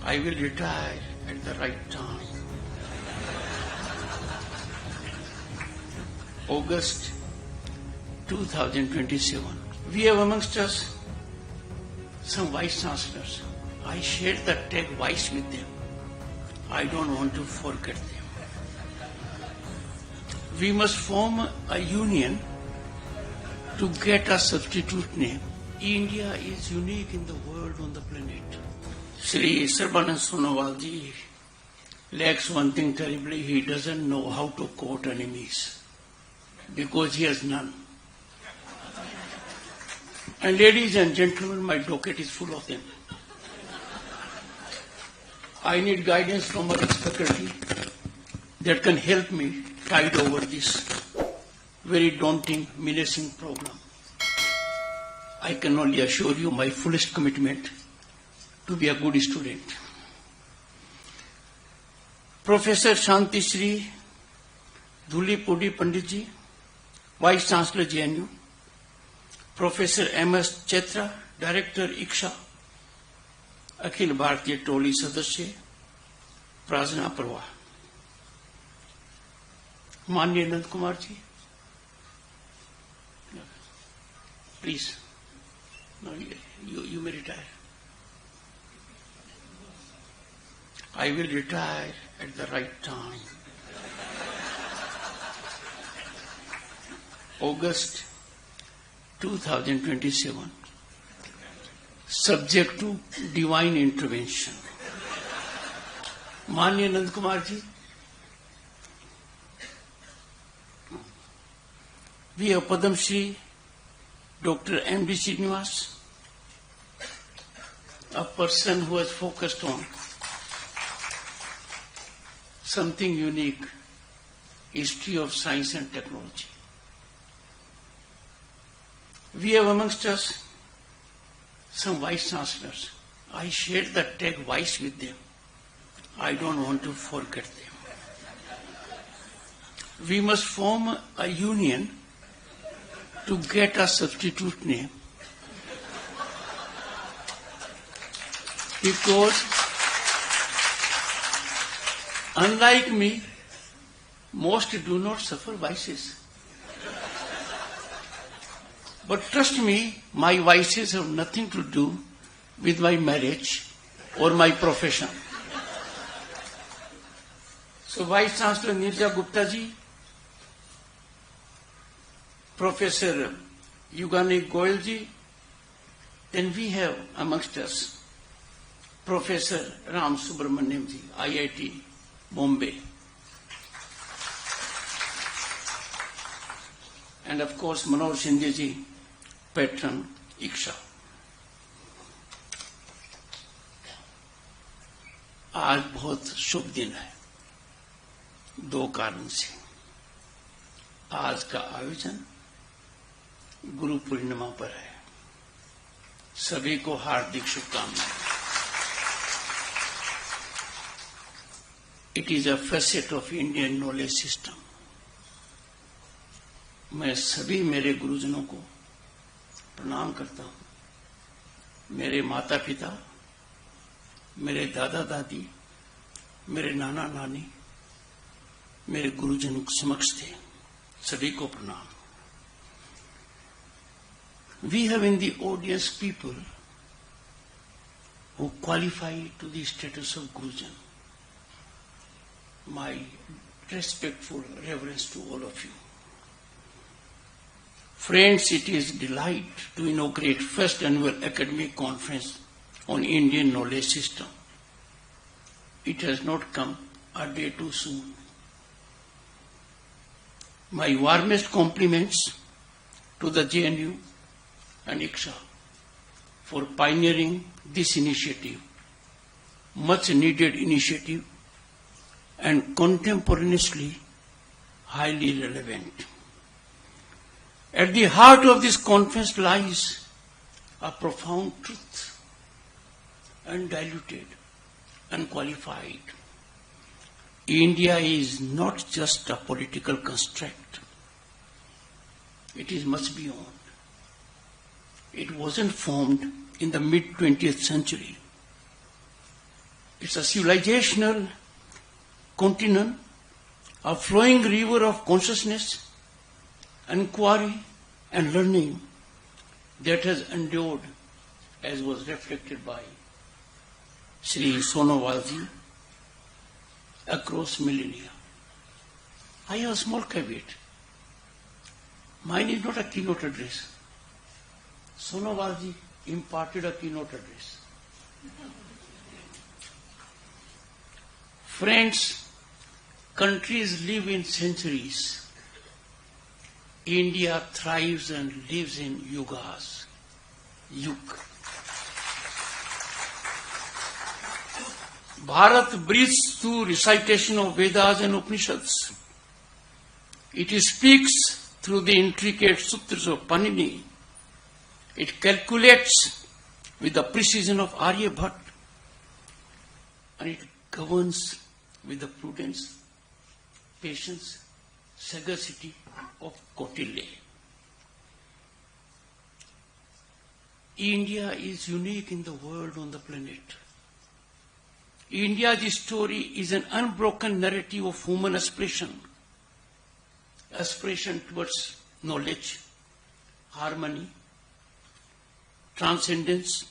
I will retire at the right time. August 2027. We have amongst us some vice chancellors. I shared the tag vice with them. I don't want to forget them. We must form a union to get a substitute name. India is unique in the world, on the planet. Shri Sarbanand Sonowal ji lacks one thing terribly. He doesn't know how to court enemies because he has none. And ladies and gentlemen, my docket is full of them. I need guidance from others faculty that can help me tide over this very daunting, menacing problem. I can only assure you my fullest commitment to be a good student. Professor Shanti Shri Dhuli Pudi Pandit ji, Vice Chancellor JNU, Professor M.S. Chetra, Director ICSA, Akhil Bharatiya टोली सदस्य प्रार्थना प्रवाह, माननीय Nand Kumar ji, please, no, you may retire. I will retire at the right time. August 2027. Subject to divine intervention. माननीय Nand Kumar ji, we have Padam Shri Dr. M.D. Srinivas, a person who has focused on something unique, history of science and technology. We have amongst us some vice chancellors. I shared the tag vice with them. I don't want to forget them. We must form a union to get a substitute name. Because unlike me, most do not suffer vices. But trust me, my vices have nothing to do with my marriage or my profession. So Vice Chancellor Nirja Gupta ji, Professor Yugani Goyal ji, then we have amongst us Professor Ram Subramaniam ji, IIT Bombay. And of course Manoj Shinde ji, patron ICSA. आज बहुत शुभ दिन है, दो कारण से। आज का आयोजन गुरु पूर्णिमा पर है। सभी को हार्दिक शुभकामनाएं। It is a facet of Indian knowledge system. मैं सभी मेरे गुरुजनों को प्रणाम करता हूं। मेरे माता पिता, मेरे दादा दादी, मेरे नाना नानी, मेरे गुरुजनों के समक्ष थे, सभी को प्रणाम। We have in the audience people who qualify to the status of Gurujan. My respectful reverence to all of you. Friends, it is a delight to inaugurate first annual academic conference on Indian knowledge system. It has not come a day too soon. My warmest compliments to the JNU and ICSA for pioneering this initiative, much needed initiative and contemporaneously highly relevant. At the heart of this conference lies a profound truth, undiluted, unqualified. India is not just a political construct. It is much beyond. It wasn't formed in the mid-20th century. It's a civilizational continent, a flowing river of consciousness, inquiry, and learning that has endured, as was reflected by Sri Sonowalji, across millennia. I have a small caveat. Mine is not a keynote address. Sonowalji imparted a keynote address. Friends, countries live in centuries. India thrives and lives in yugas. Yug. Bharat breathes through recitation of Vedas and Upanishads. It speaks through the intricate sutras of Panini. It calculates with the precision of Aryabhat, and it governs with the prudence, patience, sagacity of Kautilya. India is unique in the world, on the planet. India's story is an unbroken narrative of human aspiration towards knowledge, harmony, transcendence.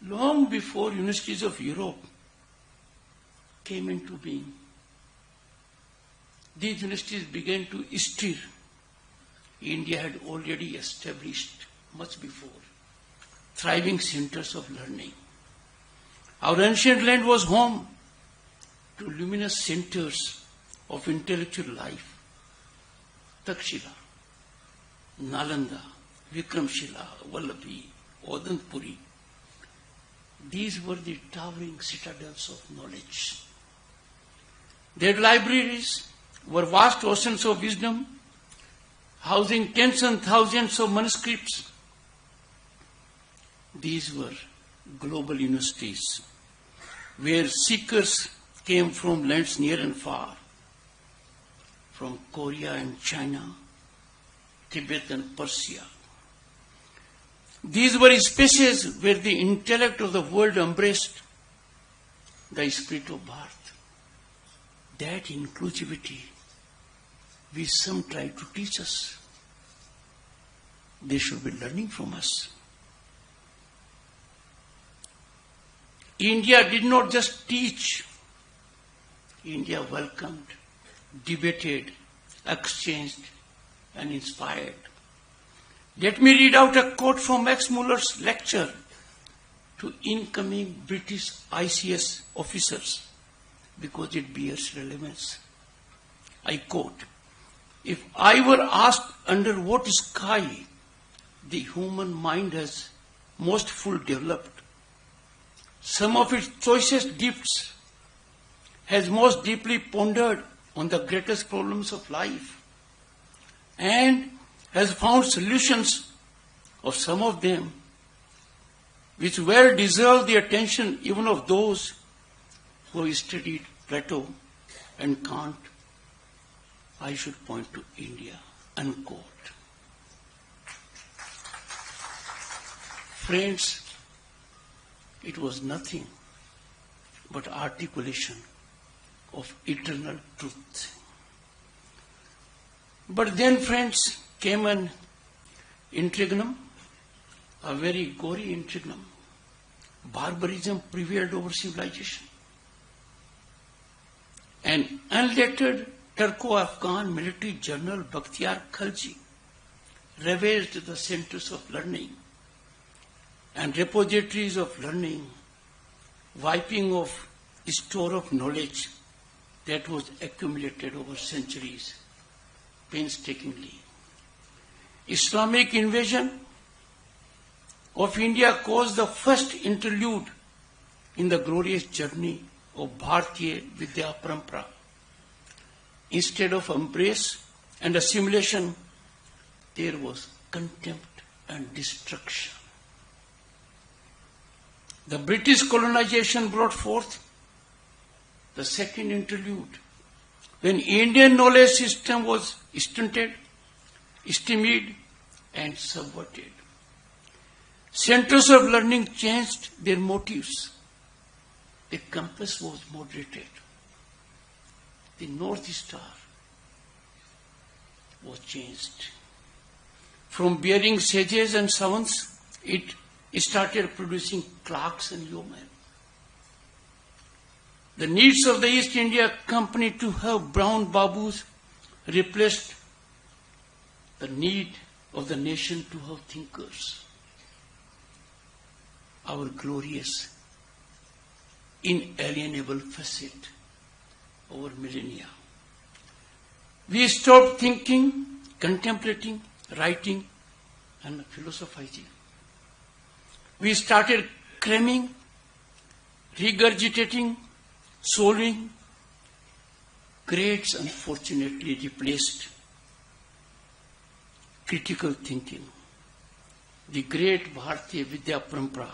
Long before universities of Europe came into being, these universities began to stir. India had already established, much before, thriving centers of learning. Our ancient land was home to luminous centers of intellectual life. Takshila, Nalanda, Vikramshila, Vallabhi, Odantpuri. These were the towering citadels of knowledge. Their libraries were vast oceans of wisdom, housing tens and thousands of manuscripts. These were global universities, where seekers came from lands near and far, from Korea and China, Tibet and Persia. These were spaces where the intellect of the world embraced the spirit of Bharat. That inclusivity which some try to teach us, they should be learning from us. India did not just teach. India welcomed, debated, exchanged, and inspired. Let me read out a quote from Max Muller's lecture to incoming British ICS officers, because it bears relevance. I quote, "If I were asked under what sky the human mind has most full developed, some of its choicest gifts has most deeply pondered on the greatest problems of life, and has found solutions of some of them which well deserve the attention even of those who have studied Plato and Kant, I should point to India." Unquote. Friends, it was nothing but articulation of eternal truth. But then, friends, came an interregnum, a very gory interregnum. Barbarism prevailed over civilization. An unlettered Turco-Afghan military general, Bakhtiar Khalji, ravaged the centers of learning and repositories of learning, wiping off a store of knowledge that was accumulated over centuries painstakingly. Islamic invasion of India caused the first interlude in the glorious journey of Bharatiya Vidya Parampara. Instead of embrace and assimilation, there was contempt and destruction. The British colonization brought forth the second interlude, when Indian knowledge system was stunted, stymied, and subverted. Centers of learning changed their motives. the compass was moderated. The North Star was changed. From bearing sages and savants, it started producing clerks and yeomen. The needs of the East India Company to have brown babus replaced the need of the nation to have thinkers. Our glorious, inalienable facet over millennia. We stopped thinking, contemplating, writing, and philosophizing. We started cramming, regurgitating, solving. Grades unfortunately replaced critical thinking. The great Bharatiya Vidya Parampara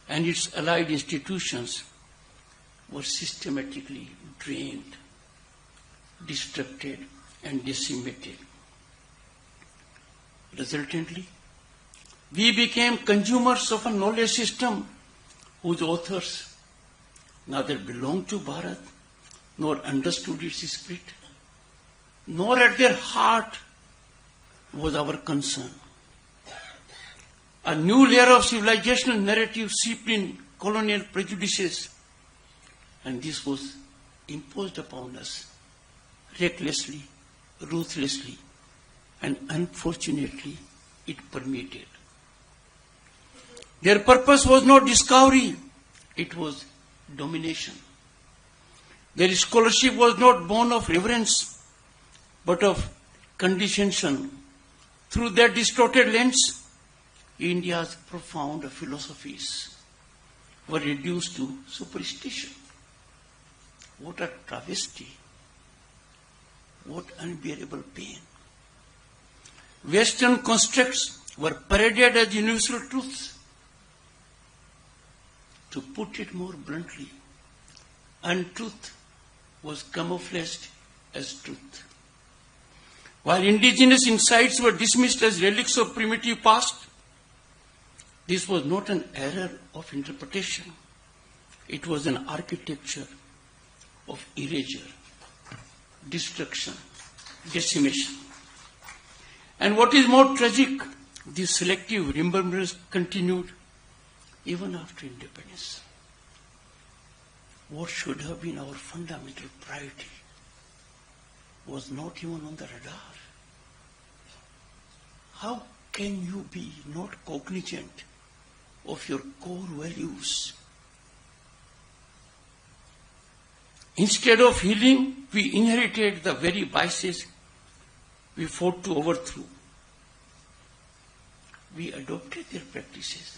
and its allied institutions were systematically drained, destructed, and decimated. Resultantly, we became consumers of a knowledge system whose authors neither belonged to Bharat nor understood its spirit, nor at their heart was our concern. A new layer of civilizational narrative seeped in colonial prejudices, and this was imposed upon us recklessly, ruthlessly, and unfortunately it permeated. Their purpose was not discovery, it was domination. Their scholarship was not born of reverence, but of condescension. Through their distorted lens, India's profound philosophies were reduced to superstition. What a travesty! What unbearable pain! Western constructs were paraded as universal truths. To put it more bluntly, untruth was camouflaged as truth. While indigenous insights were dismissed as relics of primitive past, this was not an error of interpretation. It was an architecture of erasure, destruction, decimation. And what is more tragic, this selective remembrance continued even after independence. What should have been our fundamental priority was not even on the radar. How can you be not cognizant of your core values? Instead of healing, we inherited the very vices we fought to overthrow. We adopted their practices.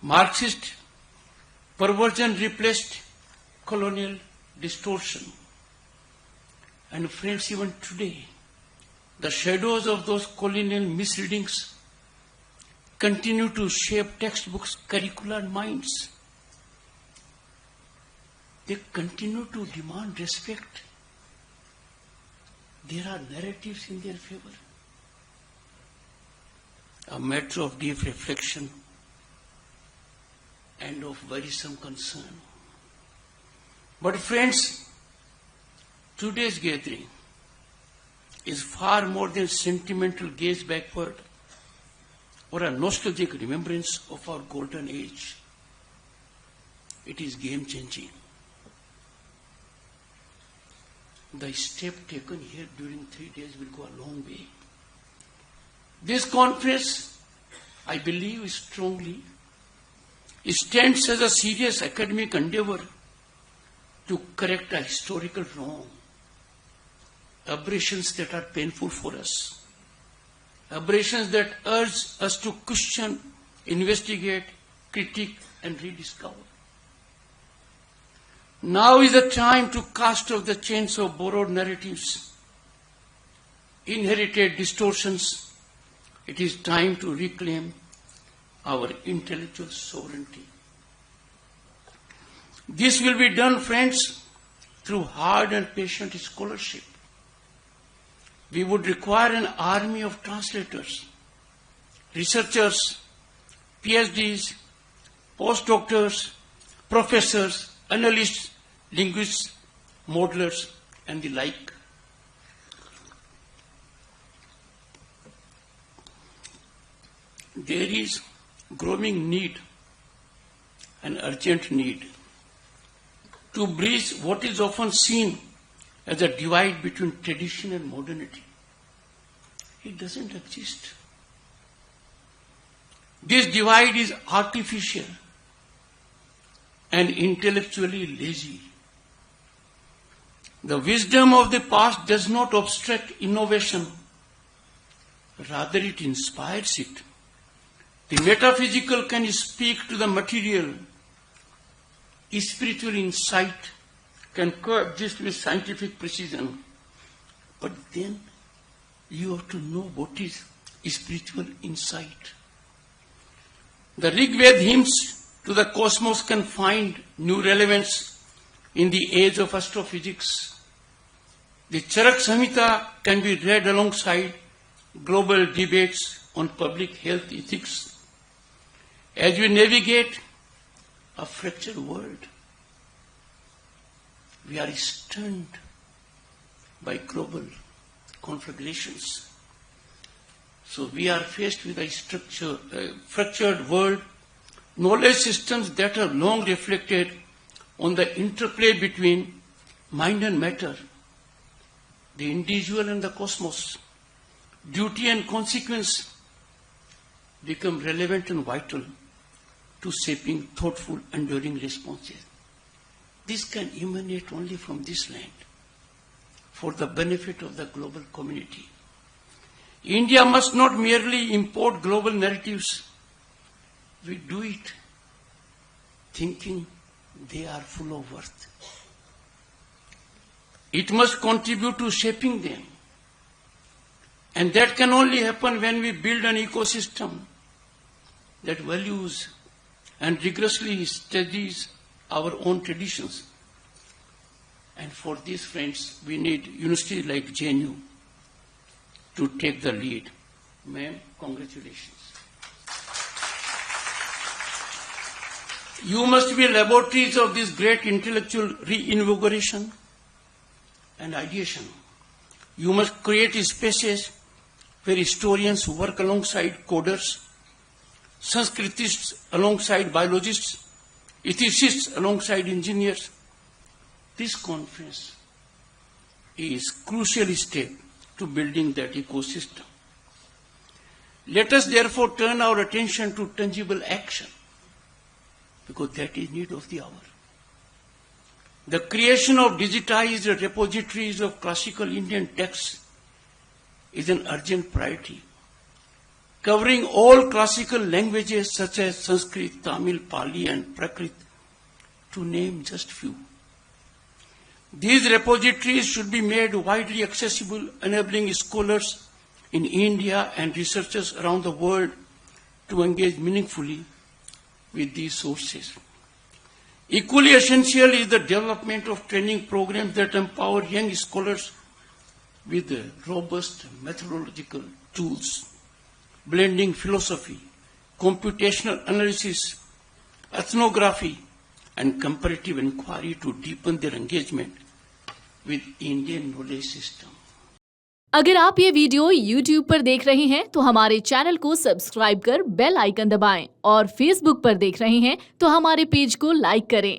Marxist perversion replaced colonial distortion. And friends, even today, the shadows of those colonial misreadings continue to shape textbooks, curricula, and minds. They continue to demand respect. There are narratives in their favor. A matter of deep reflection and of worrisome concern. But friends, today's gathering is far more than sentimental gaze backward or a nostalgic remembrance of our golden age. It is game-changing. The step taken here during 3 days will go a long way. This conference, I believe strongly, stands as a serious academic endeavor to correct a historical wrong, aberrations that are painful for us, aberrations that urge us to question, investigate, critique, and rediscover. Now is the time to cast off the chains of borrowed narratives, inherited distortions. It is time to reclaim our intellectual sovereignty. This will be done, friends, through hard and patient scholarship. We would require an army of translators, researchers, PhDs, postdoctors, professors, analysts, linguists, modelers, and the like. There is growing need, an urgent need, to bridge what is often seen as a divide between tradition and modernity. It doesn't exist. This divide is artificial and intellectually lazy. The wisdom of the past does not obstruct innovation, rather it inspires it. The metaphysical can speak to the material. Spiritual insight can coexist with scientific precision. But then you have to know what is spiritual insight. The Rig Veda hymns to the cosmos can find new relevance in the age of astrophysics. The Charak Samhita can be read alongside global debates on public health ethics. As we navigate a fractured world, we are stunned by global conflagrations. So we are faced with a fractured world, knowledge systems that have long reflected on the interplay between mind and matter, the individual and the cosmos. Duty and consequence become relevant and vital to shaping thoughtful, enduring responses. This can emanate only from this land for the benefit of the global community. India must not merely import global narratives. We do it thinking they are full of worth. It must contribute to shaping them. And that can only happen when we build an ecosystem that values and rigorously studies our own traditions. And for this, friends, we need universities like JNU to take the lead. Ma'am, congratulations. You must be laboratories of this great intellectual reinvigoration and ideation. You must create spaces where historians work alongside coders, Sanskritists alongside biologists, ethicists alongside engineers. This conference is a crucial step to building that ecosystem. Let us therefore turn our attention to tangible action, because that is need of the hour. The creation of digitized repositories of classical Indian texts is an urgent priority, covering all classical languages such as Sanskrit, Tamil, Pali, and Prakrit, to name just few. These repositories should be made widely accessible, enabling scholars in India and researchers around the world to engage meaningfully with these sources. Equally essential is the development of training programs that empower young scholars with robust methodological tools, blending philosophy, computational analysis, ethnography, and comparative inquiry to deepen their engagement with Indian knowledge system. अगर आप ये video YouTube पर देख रहे हैं तो हमारे channel को सब्सक्राइब कर बेल आइकन दबाएं और Facebook पर देख रहे हैं तो हमारे पेज को लाइक करें।